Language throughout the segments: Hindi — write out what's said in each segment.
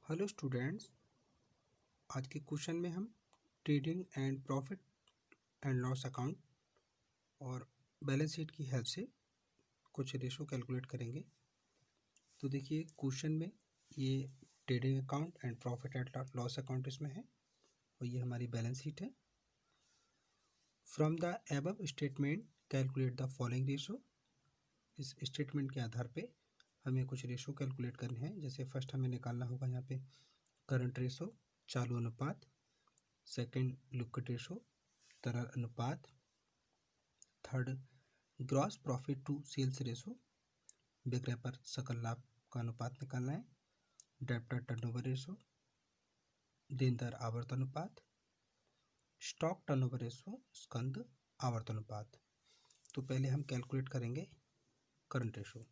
Hello students. आज के क्वेश्चन में हम trading and profit and loss account और बैलेंस शीट की हेल्प से कुछ रेशो कैलकुलेट करेंगे। तो देखिए क्वेश्चन में ये trading account and profit and loss account इसमें है और ये हमारी बैलेंस शीट है। From the above statement calculate the following ratio. इस स्टेटमेंट के आधार पे हमें कुछ रेशो कैलकुलेट करने हैं। जैसे फर्स्ट हमें निकालना होगा यहाँ पे करंट रेशो, चालू अनुपात। सेकंड लिक्विड रेशो, तरल अनुपात। Third gross profit to sales ratio, बिक्री पर सकल लाभ का अनुपात निकालना है। डेब्टर टर्नओवर रेशो, देनदार आवर्त अनुपात। स्टॉक टर्नओवर रेशो, स्कंद आवर्त अनुपात। तो पहले हम कैलकुलेट करेंगे करंट रेशो।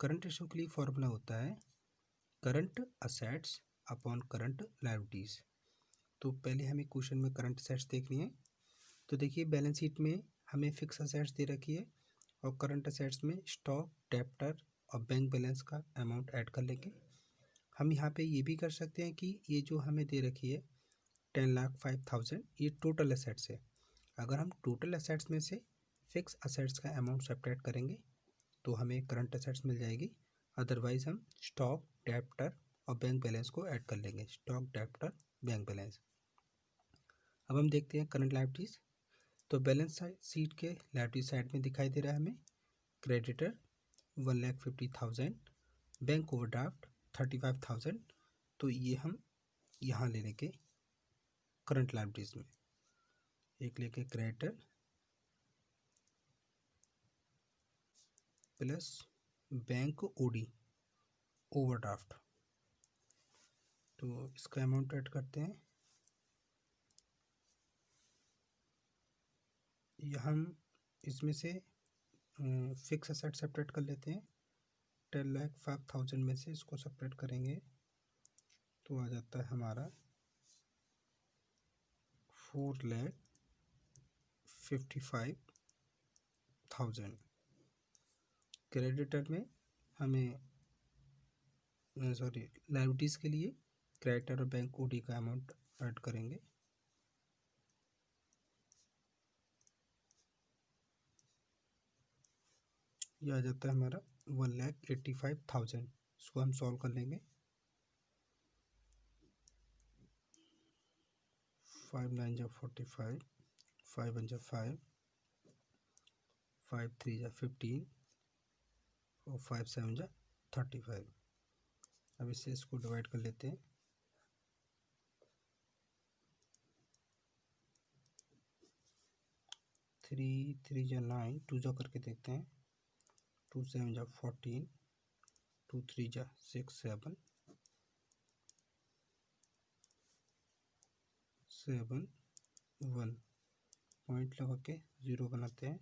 करंट रेशो के लिए फॉर्मूला होता है current assets upon current liabilities. तो पहले हमें क्वेश्चन में करंट असेट्स देखनी है। तो देखिए बैलेंस शीट में हमें फिक्स असेट्स दे रखी है और करंट असेट्स में स्टॉक, डेब्टर और बैंक बैलेंस का अमाउंट ऐड कर लेंगे। हम यहाँ पे ये भी कर सकते हैं कि ये जो हमें दे रखी है 10,05,000 ये टोटल असेट्स है। अगर हम टोटल असेट्स में से फिक्स असेट्स का अमाउंट सेपरेट करेंगे तो हमें करंट असेट्स मिल जाएगी। अदरवाइज हम स्टॉक, डेब्टर और बैंक बैलेंस को ऐड कर लेंगे। Stock, debtor, bank balance. अब हम देखते हैं करंट लायबिलिटीज। तो बैलेंस शीट के लायबिलिटी साइड में दिखाई दे रहा है हमें क्रेडिटर 1,50,000, बैंक ओवरड्राफ्ट 35,000। तो ये हम यहाँ ले लेंगे करंट लायबिलिटीज में। एक लेके creditor plus bank OD overdraft. तो इसका अमाउंट ऐड करते हैं। यह हम इसमें से फिक्स असेट सेपरेट कर लेते हैं। 10,05,000 में से इसको सेपरेट करेंगे तो आ जाता है हमारा 4,55,000। क्रेडिटर में हमें लायबिलिटीज़ के लिए क्रेडिटर और बैंक ओडी का अमाउंट ऐड करेंगे। यह आ जाता है हमारा 1,85,000। इसको हम सॉल्व कर लेंगे। 5 9 जा 45, 5 1 जा 5, 5 3 जा 15 और 5 7 जा 35। अब इससे इसको डिवाइड कर लेते हैं। 3 3 जा 9, 2 जा करके देखते हैं। 2 7 जा 14, 2 3 जा 6 7 7 1। पॉइंट लगा के 0 बनाते हैं।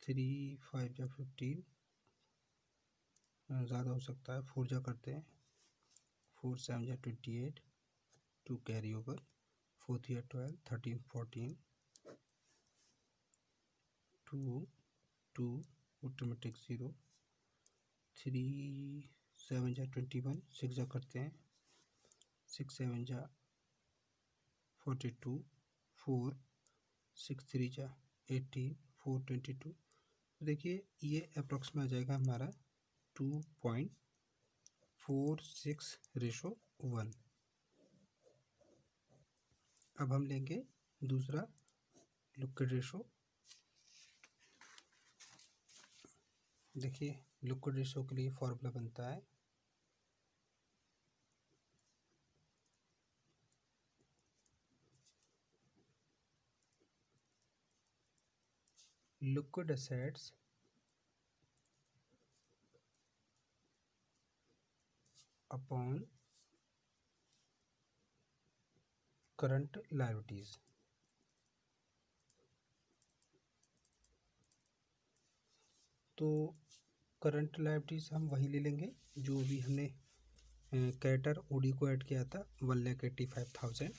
3 5 जा 15, ज़्यादा हो सकता है। 4 जा करते हैं। 4 7 जा 28, 2 कैरी ओवर, 4 3 12, 13 14, 2 2 ऑटोमेटिक 0, 3 7 जा 21, 6 जा करते हैं। 6 7 जा 42, 4 6 3 जा 18, 4 22। तो देखिए ये अप्रोक्स में आ जाएगा हमारा 2.46:1। अब हम लेंगे दूसरा लिक्विड रेशो। देखिए लिक्विड रेशो के लिए फॉर्मूला बनता है liquid assets upon current liabilities. तो करंट लायबिलिटीज हम वही ले लेंगे जो भी हमने क्रेडिटर ओडी को ऐड किया था 1,85,000।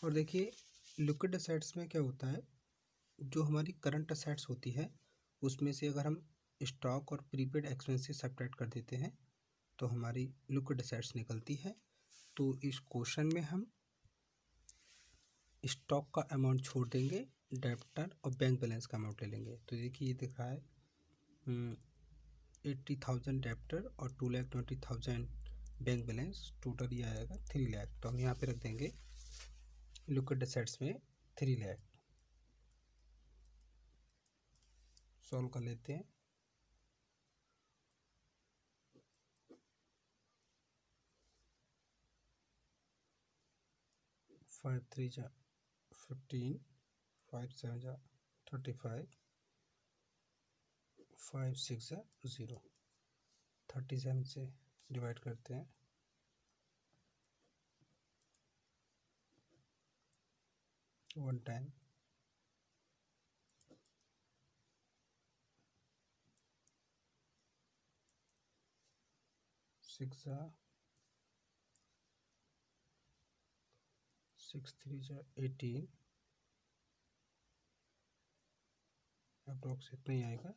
और देखिए लिक्विड असेट्स में क्या होता है, जो हमारी करंट असेट्स होती है उसमें से अगर हम स्टॉक और प्रीपेड एक्सपेंसेस सब्ट्रैक्ट कर देते हैं तो हमारी लिक्विड एसेट्स निकलती है। तो इस क्वेश्चन में हम स्टॉक का अमाउंट छोड़ देंगे, डेप्टर और बैंक बैलेंस का अमाउंट ले लेंगे। तो देखिए ये दिख रहा है 80,000 डेप्टर और 2,20,000 बैंक बैलेंस, टोटल ये आएगा 3 लाख। तो हम यहाँ पे रख देंगे लिक्विड एसेट्स में 3 लाख। सॉल्व कर लेते हैं। फाइव थ्री जा 15, 5 7 जा 35, 5 6 जा 0, 37 से डिवाइड करते हैं। वन टाइम 6 जा 6 3 जा 18, अप्रोक्स इतना ही आएगा।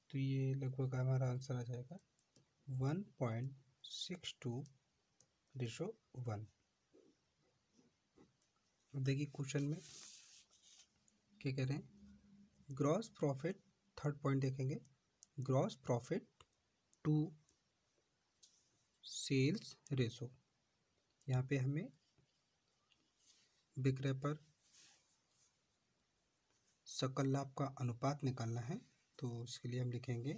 तो ये लगभग हमारा आंसर आ जाएगा 1.62:1। देखिए क्वेश्चन में क्या कह रहे हैं, ग्रॉस प्रॉफिट, थर्ड पॉइंट देखेंगे, gross profit to sales ratio. यहाँ पे हमें विक्रय पर सकल लाभ का अनुपात निकालना है। तो उसके लिए हम लिखेंगे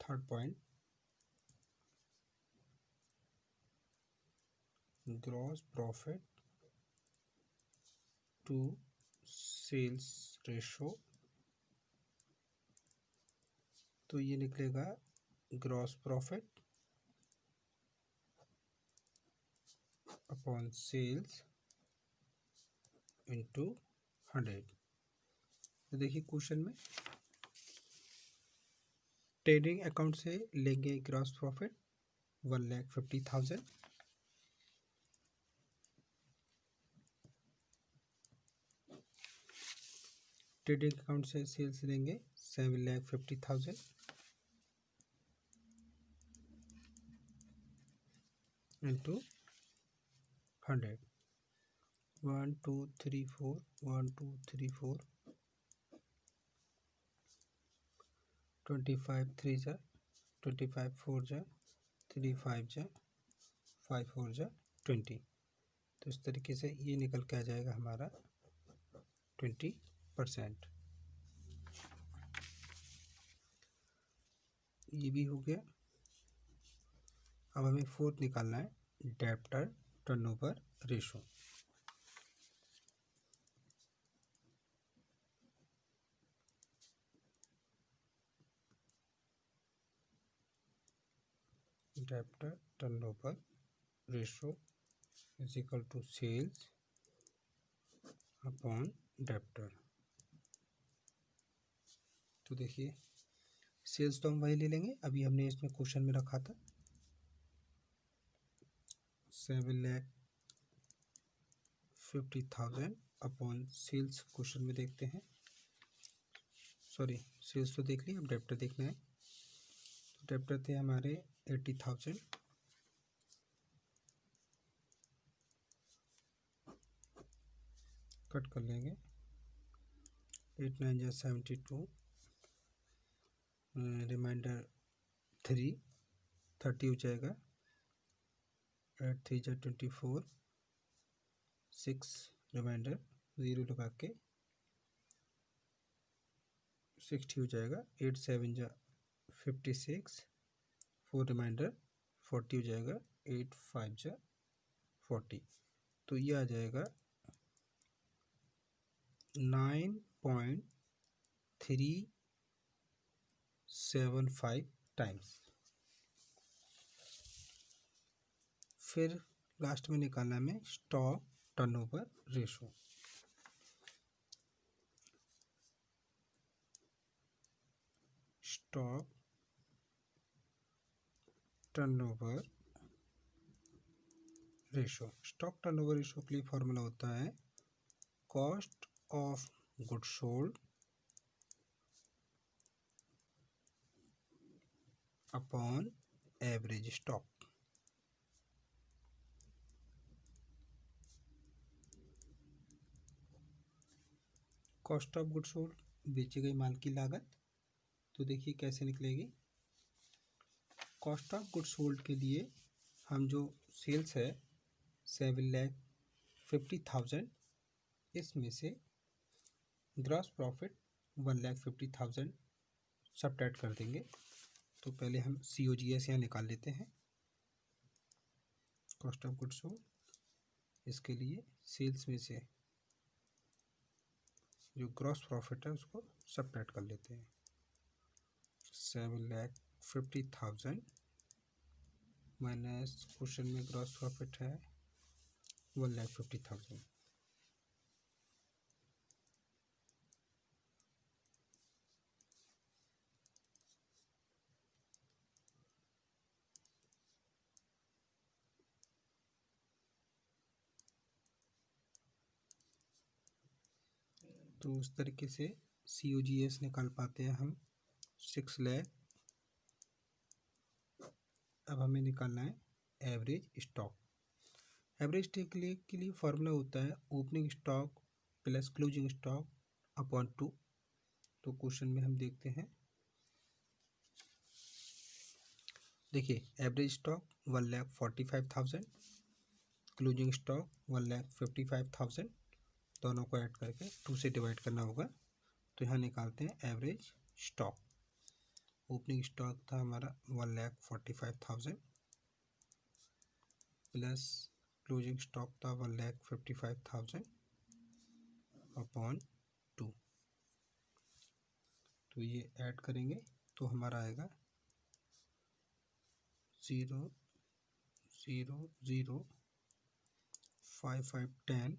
third point, gross profit to sales ratio. तो ये निकलेगा gross profit upon sales into 100। तो देखिए क्वेश्चन में ट्रेडिंग अकाउंट से लेंगे ग्रॉस प्रॉफिट 1,50,000, ट्रेडिंग अकाउंट से सेल्स लेंगे 7,50,000 इंटू 100। 1 2 3 4, 1 2 3 4, 25 3 जा 25, 4 जा 3 5 जा 5 4 जा 20। तो इस तरीके से ये निकल के आ जाएगा हमारा 20%। ये भी हो गया। अब हमें फोर्थ निकालना है, debtor turnover ratio. Debtor turnover ratio is equal to sales upon debtor. तो देखिए सेल्स तो हम वही ले लेंगे, अभी हमने इसमें क्वेश्चन में रखा था 7,50,000 अपॉन सेल्स। क्वेश्चन में देखते हैं, सॉरी सेल्स तो देख लिया, अब डेब्टर देखना है। तो डेब्टर थे हमारे 80,000, कट कर लेंगे, 8 9 जा 72, रिमाइंडर 30 हो जाएगा, 8 3 जा 24, 6 रिमाइंडर 0 लगा के 60 हो जाएगा, 8 7 जा 56, 4 रिमाइंडर 40 हो जाएगा, 8 5 जा 40। तो ये आ जाएगा 9.375 टाइम्स। फिर लास्ट में निकालना में stock turnover ratio. Stock turnover ratio. Stock turnover ratio के लिए फॉर्मूला होता है cost of goods sold upon average stock. Cost of goods sold बेचे गए माल की लागत। तो देखिए कैसे निकलेगी। कॉस्ट ऑफ गुड्स सोल्ड के लिए हम जो सेल्स है 7,50,000, इसमें से ग्रॉस प्रॉफिट 1,50,000 सब्ट्रैक्ट कर देंगे। तो पहले हम COGS यहाँ निकाल लेते हैं। कॉस्ट ऑफ गुड्स सोल्ड, इसके लिए सेल्स में से जो ग्रॉस प्रॉफिट है उसको सब्ट्रैक्ट कर लेते हैं। 7,50,000 माइनस क्वेश्चन में ग्रॉस प्रॉफिट है 1,50,000। तो उस तरीके से COGS निकाल पाते हैं हम 6 लाख। अब हमें निकालना है एवरेज स्टॉक। एवरेज स्टॉक के लिए फॉर्मूला होता है opening stock plus closing stock upon 2। तो क्वेश्चन में हम देखते हैं, देखिए एवरेज स्टॉक 1,45,000, क्लोजिंग स्टॉक 1,55,000, दोनों को ऐड करके 2 से डिवाइड करना होगा। तो यहाँ निकालते हैं एवरेज स्टॉक। ओपनिंग स्टॉक था हमारा 1,45,000 प्लस क्लोजिंग स्टॉक था 1,55,000 अपॉन 2। तो ये ऐड करेंगे तो हमारा आएगा 0,0,0,55,10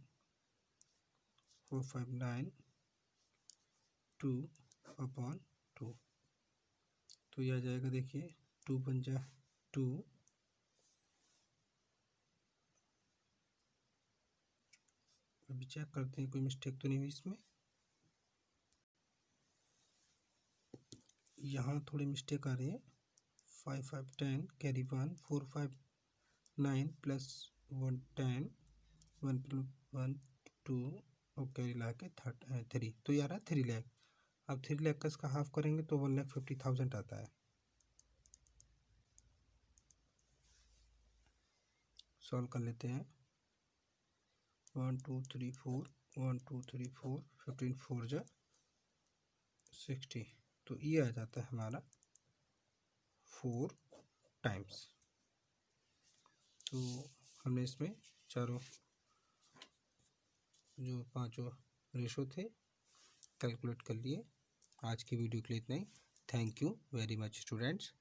459 2 अपॉन 2। तो ये आ जाएगा, देखिए 2 बन जा 2, अभी चेक करते हैं कोई मिस्टेक तो नहीं हुई इसमें। यहाँ थोड़ी मिस्टेक आ रही है। 5,5,10 कैरी 1 4,5,9 प्लस 1,10 1 2 और कैरी ला के 3। तो ये आ रहा है 3 लाख। अब 3 लाख का इसका हाफ करेंगे तो 1,50,000 आता है। सॉल्व कर लेते हैं। 1 2 3 4 1 2 3 4 15 4 जा 60। तो ये आ जाता है हमारा 4 टाइम्स। तो हमने इसमें चारों जो 5 रेशो थे कैलकुलेट कर लिए। आज की वीडियो के लिए इतना ही। Thank you very much students.